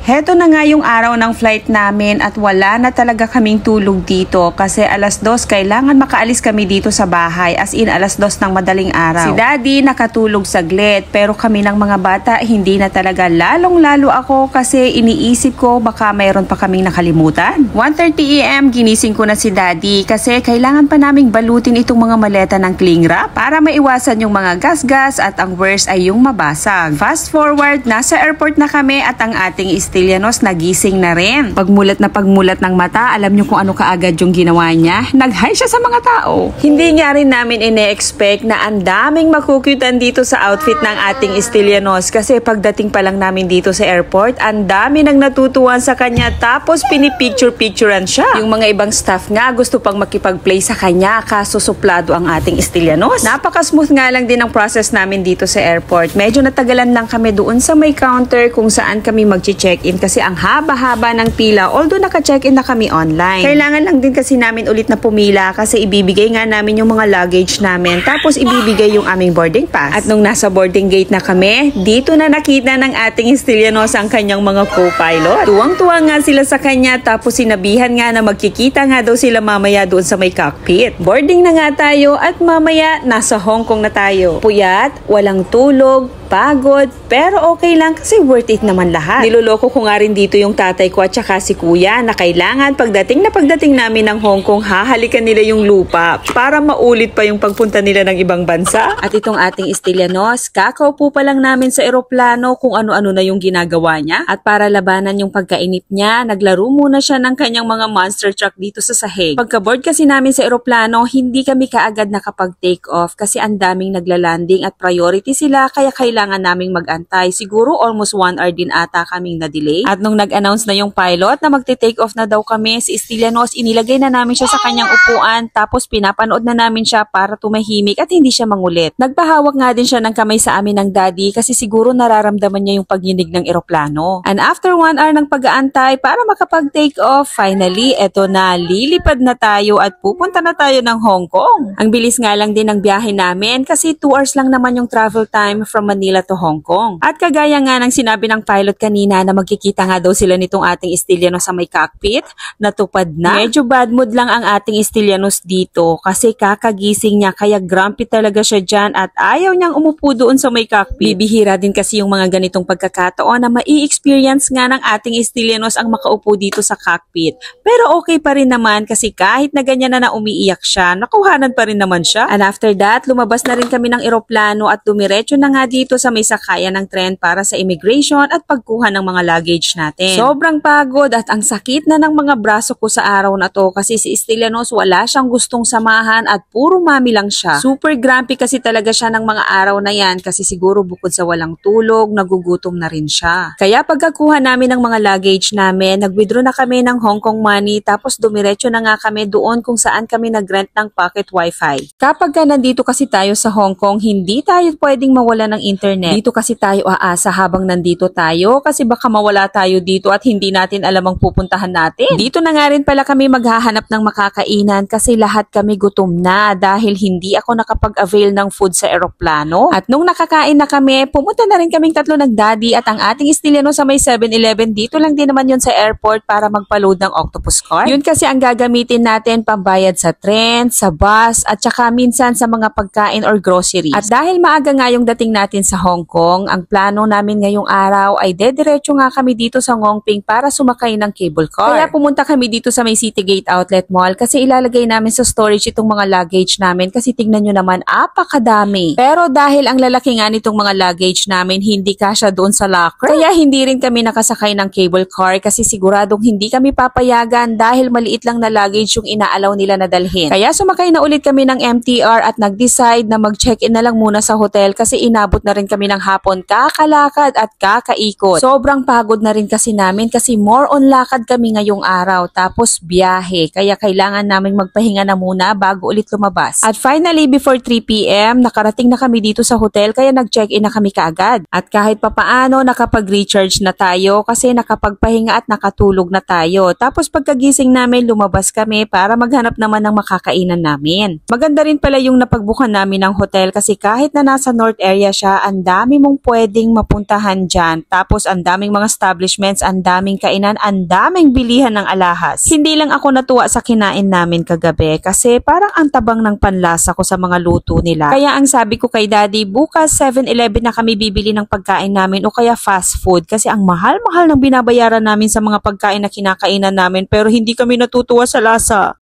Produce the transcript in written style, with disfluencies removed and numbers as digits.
Heto na nga yung araw ng flight namin at wala na talaga kaming tulog dito kasi 2:00 kailangan makaalis kami dito sa bahay, as in 2:00 ng madaling araw. Si Daddy nakatulog saglit pero kami ng mga bata hindi na talaga, lalong-lalo ako kasi iniisip ko baka mayroon pa kaming nakalimutan. 1:30 AM ginising ko na si Daddy kasi kailangan pa naming balutin itong mga maleta ng cling wrap para maiwasan yung mga gas-gas at ang worst ay yung mabasag. Fast forward, nasa airport na kami at ang ating Stylianos nagising na rin. Pagmulat ng mata, alam nyo kung ano kaagad yung ginawa niya? Nag-hi siya sa mga tao. Hindi nga rin namin ine-expect na ang daming makukutan dito sa outfit ng ating Stylianos kasi pagdating pa lang namin dito sa airport, ang dami nang natutuwan sa kanya tapos pinipicture-picturean siya. Yung mga ibang staff nga gusto pang makipag-play sa kanya kaso suplado ang ating Stylianos. Napaka-smooth nga lang din ang process namin dito sa airport. Medyo natagalan lang kami doon sa may counter kung saan kami mag-check-in kasi ang haba-haba ng pila, although naka-check-in na kami online. Kailangan lang din kasi namin ulit na pumila kasi ibibigay nga namin yung mga luggage namin tapos ibibigay yung aming boarding pass. At nung nasa boarding gate na kami, dito na nakita ng ating Stylianos ang kanyang mga co-pilot. Tuwang-tuwa nga sila sa kanya tapos sinabihan nga na magkikita nga daw sila mamaya doon sa may cockpit. Boarding na nga tayo at mamaya nasa Hong Kong na tayo. Puyat, walang tulog, pagod, pero okay lang kasi worth it naman lahat. Niloloko ko nga rin dito yung tatay ko at saka si kuya na kailangan pagdating namin ng Hong Kong, hahalikan nila yung lupa para maulit pa yung pagpunta nila ng ibang bansa. At itong ating Stylianos, kakaupo pa lang namin sa eroplano kung ano-ano na yung ginagawa niya. At para labanan yung pagkainip niya, naglaro muna siya ng kanyang mga monster truck dito sa sahig. Pagka-board kasi namin sa eroplano, hindi kami kaagad nakapag-take off kasi ang daming naglalanding at priority sila kaya kailangan naming mag-antay. Siguro almost 1 hour din ata kaming na-delay. At nung nag-announce na yung pilot na magte-take off na daw kami, si Stylianos, inilagay na namin siya sa kanyang upuan tapos pinapanood na namin siya para tumahimik at hindi siya mangulit. Nagpahawak nga din siya ng kamay sa amin ng Daddy kasi siguro nararamdaman niya yung pagyinig ng eroplano. And after 1 hour ng pag-aantay para makapag-take off, finally, eto na, lilipad na tayo at pupunta na tayo ng Hong Kong. Ang bilis nga lang din ng biyahe namin kasi 2 hours lang naman yung travel time from Manila to Hong Kong. At kagaya nga ng sinabi ng pilot kanina na magkikita nga daw sila nitong ating Stylianos sa may cockpit, natupad na. Medyo bad mood lang ang ating Stylianos dito kasi kakagising niya kaya grumpy talaga siya dyan at ayaw niyang umupo doon sa may cockpit. Bibihira din kasi yung mga ganitong pagkakataon na mai-experience nga ng ating Stylianos ang makaupo dito sa cockpit. Pero okay pa rin naman kasi kahit na ganyan na umiiyak siya, nakuhanan pa rin naman siya. And after that, lumabas na rin kami ng eroplano at dumiretso na nga dito sa may sakayan ng tren para sa immigration at pagkuha ng mga luggage natin. Sobrang pagod at ang sakit na ng mga braso ko sa araw na to kasi si Stylianos wala siyang gustong samahan at puro mami lang siya. Super grumpy kasi talaga siya ng mga araw na yan kasi siguro bukod sa walang tulog, nagugutom na rin siya. Kaya pagkakuha namin ng mga luggage namin, nag-withdraw na kami ng Hong Kong money tapos dumiretso na nga kami doon kung saan kami nag-rent ng pocket wifi. Kapag nandito kasi tayo sa Hong Kong, hindi tayo pwedeng mawala ng internet. Dito kasi tayo aasa habang nandito tayo kasi baka mawala tayo dito at hindi natin alam ang pupuntahan natin. Dito na nga rin pala kami maghahanap ng makakainan kasi lahat kami gutom na dahil hindi ako nakapag-avail ng food sa eroplano. At nung nakakain na kami, pumunta na rin kaming tatlo ng Daddy at ang ating Stylianos sa may 7-Eleven. Dito lang din naman yun sa airport para magpa-load ng octopus card. Yun kasi ang gagamitin natin pambayad sa tren, sa bus at saka minsan sa mga pagkain or groceries. At dahil maaga nga yung dating natin sa Hong Kong, ang plano namin ngayong araw ay dediretso nga kami dito sa Ngongping para sumakay ng cable car. Kaya pumunta kami dito sa may Citygate Outlet Mall kasi ilalagay namin sa storage itong mga luggage namin kasi tignan nyo naman, apakadami. Pero dahil ang lalaki nga nitong mga luggage namin, hindi kasya doon sa locker. Kaya hindi rin kami nakasakay ng cable car kasi siguradong hindi kami papayagan dahil maliit lang na luggage yung inaalaw nila na dalhin. Kaya sumakay na ulit kami ng MTR at nag-decide na mag-check-in na lang muna sa hotel kasi inabot na rin kami ng hapon kakalakad at kakaikot. Sobrang pagod na rin kasi namin kasi more on lakad kami ngayong araw tapos biyahe kaya kailangan naming magpahinga na muna bago ulit lumabas. At finally before 3 PM nakarating na kami dito sa hotel kaya nag-check-in na kami kaagad. At kahit papaano nakapag-recharge na tayo kasi nakapagpahinga at nakatulog na tayo. Tapos pagkagising namin lumabas kami para maghanap naman ng makakainan namin. Maganda rin pala yung napagbukan namin ng hotel kasi kahit na nasa north area siya, ang dami mong pwedeng mapuntahan dyan. Tapos ang daming mga establishments, ang daming kainan, ang daming bilihan ng alahas. Hindi lang ako natuwa sa kinain namin kagabi kasi parang ang tabang ng panlasa ko sa mga luto nila. Kaya ang sabi ko kay Daddy, bukas 7-Eleven na kami bibili ng pagkain namin o kaya fast food kasi ang mahal-mahal ng binabayaran namin sa mga pagkain na kinakainan namin pero hindi kami natutuwa sa lasa.